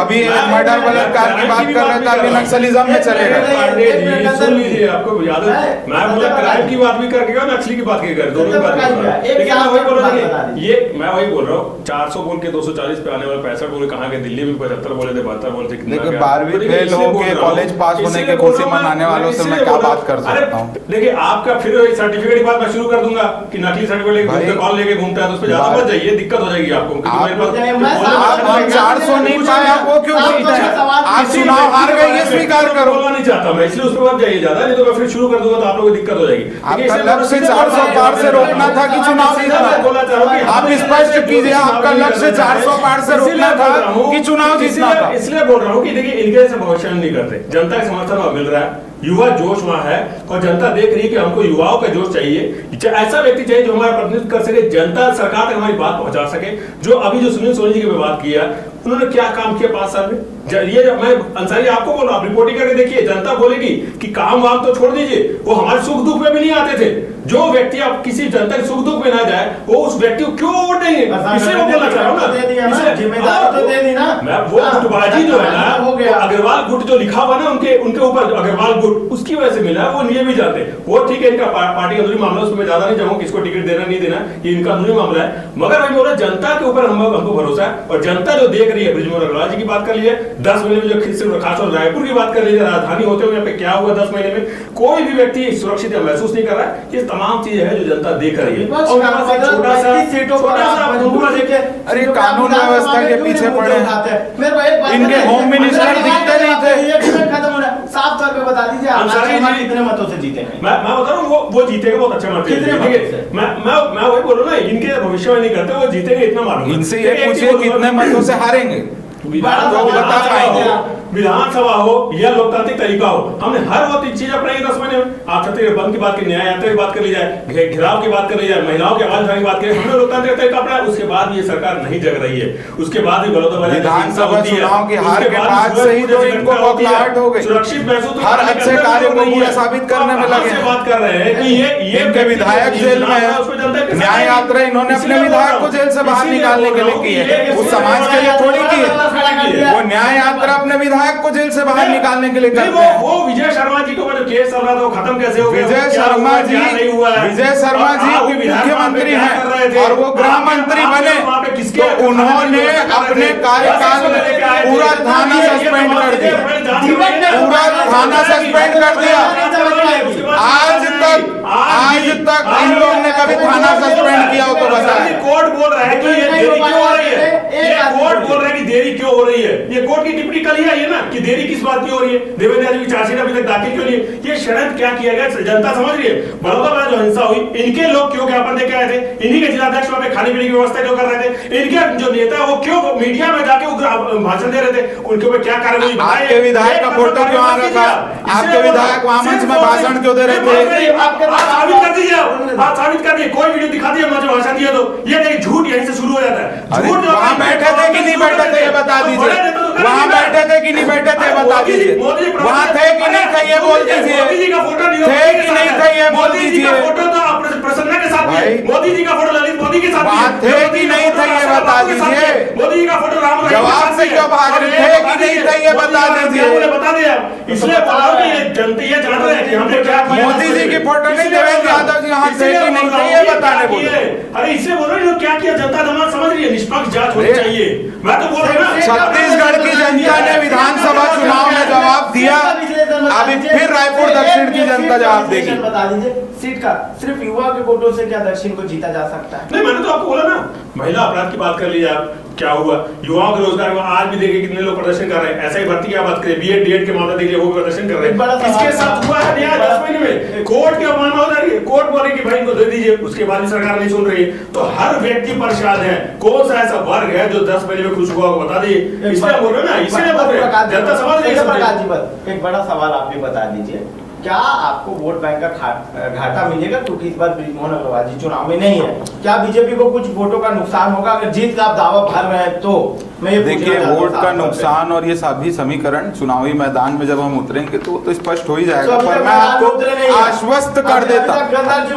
अभी मर्डर बलात्कार की बात कर रहे थे, अभी नक्सलिज्म में चलेगा। सुन लीजिए, आपको याद है, मैं बोला क्राइम की बात भी करके गया, नक्सली की बात कर, दोनों की बात कर रहा हूं। लेकिन मैं वही बोल रहा हूं, ये मैं वही बोल रहा हूं, 400 बोल के 240 पे आने वाले 65 बोले कहां के? दिल्ली में 75 बोले थे, 72 बोले थे। देखिए 12वीं फेल हो के कॉलेज पास होने के खुशी मनाने वालों से मैं क्या बात कर सकता हूं? देखिए आपका फिर सर्टिफिकेट की बात मैं शुरू कर दूंगा कि नकली सर्टिफिकेट लेके कॉल लेके घूमता है, तो उस पे ज्यादा मत जाइए, दिक्कत हो जाएगी आपको। आप 400 नहीं पाए, आप वो क्यों बोलते हैं? आप चुनाव हार गए, ये स्वीकार करो। बोलना नहीं चाहता मैं, इसलिए उस पे मत जाइए ज्यादा, नहीं तो मैं फिर शुरू कर दूंगा तो आप लोगों को दिक्कत हो जाएगी। आपका लक्ष्य 400 पार से रोकना था कि चुनाव जीतना? आप स्पष्ट कीजिए, आपका लक्ष्य 400 पार से रोकना था कि चुनाव जीतना था? इसलिए बोल रहा हूँ कि देखिए इनके से भविष्य नहीं करते, जनता का समर्थन मिल रहा है, युवा जोश वहां है, और जनता देख रही है कि हमको युवाओं का जोश चाहिए, ऐसा व्यक्ति चाहिए जो हमारा प्रतिनिधित्व कर सके, जनता सरकार तक हमारी बात पहुंचा सके। जो अभी जो सुनील सोनी जी की बात किया, उन्होंने क्या काम किया 5 साल में? ये मैं अंसारी आपको बोल रहा हूं, आप रिपोर्टिंग करके देखिए, जनता बोलेगी कि काम वाम तो छोड़ दीजिए, वो हमारे सुख दुख में भी नहीं आते थे। जो व्यक्ति आप किसी जनता के सुख दुख में ना जाए, वो उस व्यक्ति को क्यों वोट देंगे? इसलिए वो बोलना चाह रहा हूं ना, जिम्मेदारी तो दे दी ना। मैं वो गुटबाजी जो है ना, अग्रवाल गुट जो लिखा हुआ ना उनके ऊपर, अग्रवाल गुट, उसकी वजह से मिला, वो ये भी जाते हैं। वो ठीक है, इनका पार्टी का अंदरूनी मामला, उसमें ज्यादा नहीं जाऊंगा किसको टिकट देना नहीं देना, ये इनका अंदरूनी मामला है। मगर मैं बोल रहा जनता के ऊपर हमको भरोसा है, और जनता जो देख रही है, बृजमोहन अग्रवाल जी की बात कर लीजिए, 10 महीने में जो खासतौर रायपुर की बात कर लीजिए, राजधानी होते हुए यहाँ पे क्या हुआ 10 महीने में, कोई भी व्यक्ति सुरक्षित महसूस नहीं कर रहा है। ये तमाम चीजें है जो जनता देख रही है। और छोटा सा अरे कानून व्यवस्था के पीछे पड़े हैं, इनके होम मिनिस्टर दिखते नहीं थे। खत्म हो रहा है, साफ तौर पे बता दीजिए कितने मतों से जीतेंगे? मैं बता रहा हूँ वो जीतेगा बहुत अच्छा मत। मैं वही बोल रहा हूँ ना, इनके भविष्य में नहीं करते, वो जीतेंगे इतना मालूम। इनसे ये पूछिए कितने मतों से हारेंगे, बता पाएंगे। विधानसभा हो या लोकतांत्रिक तरीका हो, हमने हर वो चीज अपनाई 10 महीने में। आप छत्तीसगढ़ बंद की बात की, न्याय यात्रा की बात कर ली जाए, घेराव की बात कर ली जाए, महिलाओं की आवाज उठाने की बात करें, हमने लोकतांत्रिक तरीका अपनाया। उसके बाद भी ये सरकार नहीं जग रही है, उसके बाद भी बलौदाबाजी विधानसभा चुनाव की हार के बाद से ही तो इनको बौखलाहट हो गई। सुरक्षित महसूस हर अच्छे कार्य को बुरा साबित करने में लगे। बात कर रहे हैं कि ये इनके विधायक जेल में है, न्याय यात्रा इन्होंने अपने विधायक को जेल से बाहर निकालने के लिए की है, उस समाज के लिए थोड़ी की है। वो न्याय यात्रा अपने विधायक को जेल से बाहर निकालने के लिए करते हैं। वो विजय शर्मा जी को जो केस चल रहा था वो खत्म कैसे हो गया? विजय शर्मा जी उप मुख्यमंत्री हैं और वो गृह मंत्री बने, तो उन्होंने अपने कार्यकाल में पूरा थाना सस्पेंड कर दिया, पूरा थाना सस्पेंड कर दिया। आज तक इन लोगों ने कभी थाना सस्पेंड किया हो तो बताएं। कोर्ट बोल रहा है कि ये देरी क्यों हो रही है, ये कोर्ट बोल रहा है कि देरी क्यों हो रही है। ये कोर्ट की टिप्पणी कल ही आई है ना कि देरी किस बात की हो रही है, देवेंद्र यादव की चार्जशीट अभी तक दाखिल क्यों नहीं है? ये षड्यंत्र क्या किया गया जनता समझ रही है। बड़ौदा में जो हिंसा हुई, इनके लोग क्यों ज्ञापन देके आए थे, इन्हीं के जिलाध्यक्ष वहां पे खाने पीने की व्यवस्था क्यों कर रहे थे, इनके जो नेता वो क्यों मीडिया में जाके भाषण दे रहे थे, उनके ऊपर क्या कार्रवाई? आपके विधायक का फोटो क्यों आ रखा? आपके विधायक वहां मंच में भाषण क्यों दे रहे थे? साबित कर दीजिए, आप साबित कर दीजिए, कोई वीडियो दिखा दीजिए, मुझे भाषण दिया तो ये नहीं, झूठ यहीं से शुरू हो जाता है। झूठ वहां बैठे थे कि नहीं बैठे थे ये बता दीजिए, वहां बैठे थे कि नहीं बैठे थे बता दीजिए, वहां थे कि नहीं थे ये बोल दीजिए, मोदी जी का फोटो थे कि नहीं थे ये बोल दीजिए, फोटो तो आप प्रसन्ना के साथ, मोदी जी का फोटो ललित मोदी के साथ, वहां थे कि नहीं थे ये बता दीजिए, जो भाग रहे थे कि नहीं थे ये बता दीजिए। बता दिया, इसलिए बोल रहा हूं कि ये जनता ये जान रहे हैं कि हमने क्या किया। मोदी जी की फोटो नहीं, देवेंद्र यादव जी यहाँ थे कि नहीं थे ये बताने बोले। अरे इसलिए बोल रहे हो क्या किया, जनता दमाद समझ रही है, निष्पक्ष जांच होनी चाहिए। मैं तो बोल रहा हूं ना, छत्तीसगढ़ की जनता ने विधानसभा चुनाव में जवाब दिया, अभी फिर रायपुर दक्षिण की जनता जवाब देगी। बता दीजिए सीट का सिर्फ युवा के वोटों से क्या दक्षिण को जीता जा सकता है? नहीं, मैंने तो आपको बोला ना, महिला अपराध की बात कर लीजिए आप, क्या हुआ युवाओं के रोजगार में आज भी देखिए कितने लोग प्रदर्शन कर रहे हैं। ऐसा ही भर्ती की बात करें, बीएड डीएड के मामले देखिए वो प्रदर्शन कर रहे हैं। इसके साथ हुआ है न्याय 10 महीने में, कोर्ट की अवमानना हो जा रही है, कोर्ट बोले कि भाई इनको दे दीजिए, उसके बाद भी सरकार नहीं सुन रही है। तो हर व्यक्ति परेशान है, कौन सा ऐसा वर्ग है जो 10 महीने में खुश हुआ बता दीजिए। इसलिए बोल रहे ना, इसलिए बोल रहे हैं जनता समझ रही है। एक बड़ा सवाल आप भी बता दीजिए, क्या आपको वोट बैंक का घाटा मिलेगा क्योंकि इस बार बृजमोहन अग्रवाल जी चुनाव में नहीं है? क्या बीजेपी को कुछ वोटों का नुकसान होगा अगर जीत का आप दावा भर रहे हैं तो? देखिए वोट का नुकसान और ये सभी समीकरण चुनावी मैदान में जब हम उतरेंगे तो स्पष्ट हो ही जाएगा। पर मैं आपको आश्वस्त कर देता,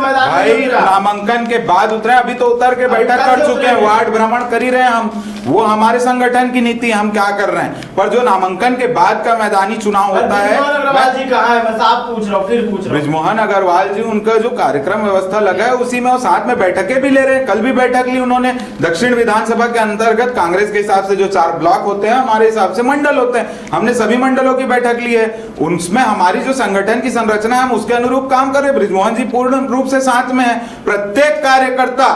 भाई नामांकन के बाद उतरे, अभी तो उतर के बैठक कर चुके हैं, वार्ड भ्रमण कर ही रहे हैं हम, वो हमारे संगठन की नीति है, हम क्या कर रहे हैं। पर जो नामांकन के बाद का मैदानी चुनाव होता है, बृजमोहन अग्रवाल जी उनका जो कार्यक्रम व्यवस्था लगा है उसी में वो साथ में बैठकें भी ले रहे हैं। कल भी बैठक ली उन्होंने। दक्षिण विधानसभा के अंतर्गत कांग्रेस के हिसाब से जो 4 ब्लॉक होते हैं, हमारे हिसाब से मंडल होते हैं, हमने सभी मंडलों की बैठक ली है। उनमें हमारी जो संगठन की संरचना है हम उसके अनुरूप काम कर रहे हैं। बृजमोहन जी पूर्ण रूप से साथ में है। प्रत्येक कार्यकर्ता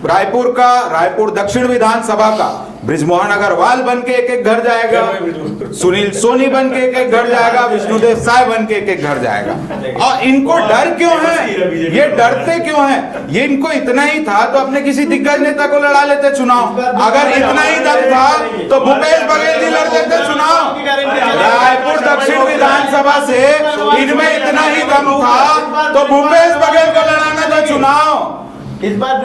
रायपुर दक्षिण विधानसभा का बृजमोहन अग्रवाल बन के एक घर जाएगा, सुनील सोनी बन के एक घर जाएगा, विष्णुदेव साय बन के एक घर जाएगा। और इनको डर क्यों है, ये डरते क्यों है? ये इनको इतना ही था तो अपने किसी दिग्गज नेता को लड़ा लेते चुनाव। अगर इतना ही दम था तो भूपेश बघेल जी लड़ लेते चुनाव। रायपुर दक्षिण विधानसभा से इनमें इतना ही दम था तो भूपेश बघेल को लड़ाना था चुनाव। इस बार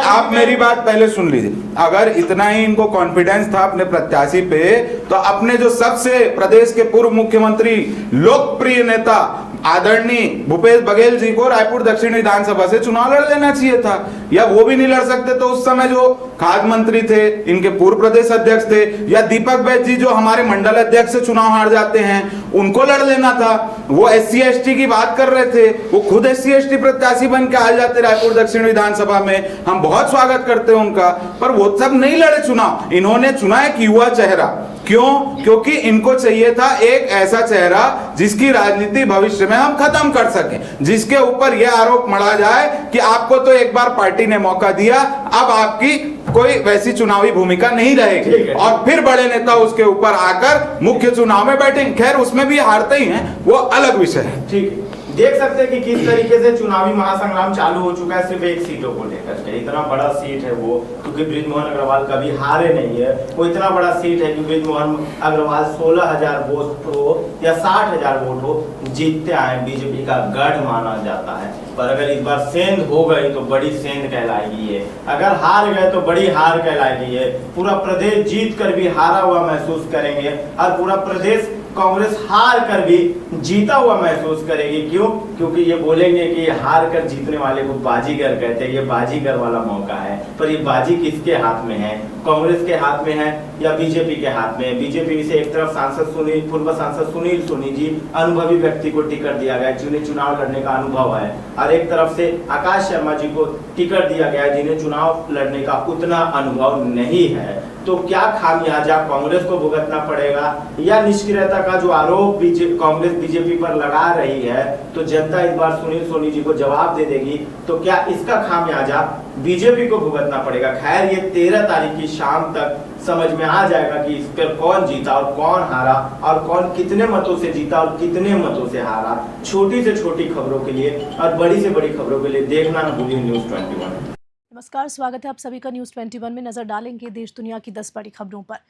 आप मेरी बात पहले सुन लीजिए। अगर इतना ही इनको कॉन्फिडेंस था अपने प्रत्याशी पे तो अपने जो सबसे प्रदेश के पूर्व मुख्यमंत्री लोकप्रिय नेता आदरणीय भूपेश बघेल जी को रायपुर दक्षिण विधानसभा से चुनाव लड़ लेना चाहिए था। या वो भी नहीं लड़ सकते तो उस समय जो खाद्य मंत्री थे, इनके पूर्व प्रदेश अध्यक्ष थे, या दीपक बैज जी जो हमारे मंडल अध्यक्ष से चुनाव हार जाते हैं, उनको लड़ लेना था। वो SC ST की बात कर रहे थे, वो खुद SC ST प्रत्याशी बन के आ जाते रायपुर दक्षिण विधानसभा में, हम बहुत स्वागत करते हैं उनका। पर वो सब नहीं लड़े चुनाव। इन्होंने चुना एक युवा चेहरा। क्यों? क्योंकि इनको चाहिए था एक ऐसा चेहरा जिसकी राजनीति भविष्य में हम खत्म कर सकें, जिसके ऊपर यह आरोप मढ़ा जाए कि आपको तो एक बार पार्टी ने मौका दिया, अब आपकी कोई वैसी चुनावी भूमिका नहीं रहेगी, और फिर बड़े नेता उसके ऊपर आकर मुख्य चुनाव में बैठेंगे। खैर उसमें भी हारते ही हैं, वो अलग विषय है। ठीक है, देख सकते हैं कि किस तरीके से चुनावी महासंग्राम चालू हो चुका है सिर्फ एक सीटों को लेकर के। इतना बड़ा सीट है वो, क्योंकि बृजमोहन अग्रवाल कभी हारे नहीं है। वो इतना बड़ा सीट है कि बृजमोहन अग्रवाल 16,000 वोट हो या 60,000 वोट हो जीतते आए, बीजेपी का गढ़ माना जाता है। पर अगर इस बार सेंध हो गई तो बड़ी सेंध कहलाएगी है, अगर हार गए तो बड़ी हार कहलाएगी है। पूरा प्रदेश जीत कर भी हारा हुआ महसूस करेंगे और पूरा प्रदेश कांग्रेस हार कर भी जीता हुआ महसूस करेगी। क्यों? क्योंकि ये बोलेंगे कि हार कर जीतने वाले को बाजीगर कहते हैं, ये बाजीगर वाला मौका है। पर ये बाजी किसके हाथ में है? कांग्रेस के हाथ में है या बीजेपी के हाथ में है? बीजेपी से एक तरफ पूर्व सांसद सुनील सोनी जी, अनुभवी व्यक्ति को टिकट दिया गया जिन्हें चुनाव लड़ने का अनुभव है, और एक तरफ से आकाश शर्मा जी को टिकट दिया गया जिन्हें चुनाव लड़ने का उतना अनुभव नहीं है। तो क्या खामियाजा कांग्रेस को भुगतना पड़ेगा या निष्क्रियता का जो आरोप कांग्रेस बीजेपी पर लगा रही है, तो जनता इस बार सुनील सोनी जी को जवाब दे देगी। तो क्या इसका खामियाजा बीजेपी को भुगतना पड़ेगा? खैर ये 13 तारीख की शाम तक समझ में आ जाएगा कि इस पर कौन जीता और कौन हारा, और कौन कितने मतों से जीता और कितने मतों से हारा। छोटी से छोटी खबरों के लिए और बड़ी से बड़ी खबरों के लिए देखना न भूलिए न्यूज़ 21। नमस्कार, स्वागत है आप सभी का न्यूज़ 21 में। नजर डालेंगे देश दुनिया की 10 बड़ी खबरों पर।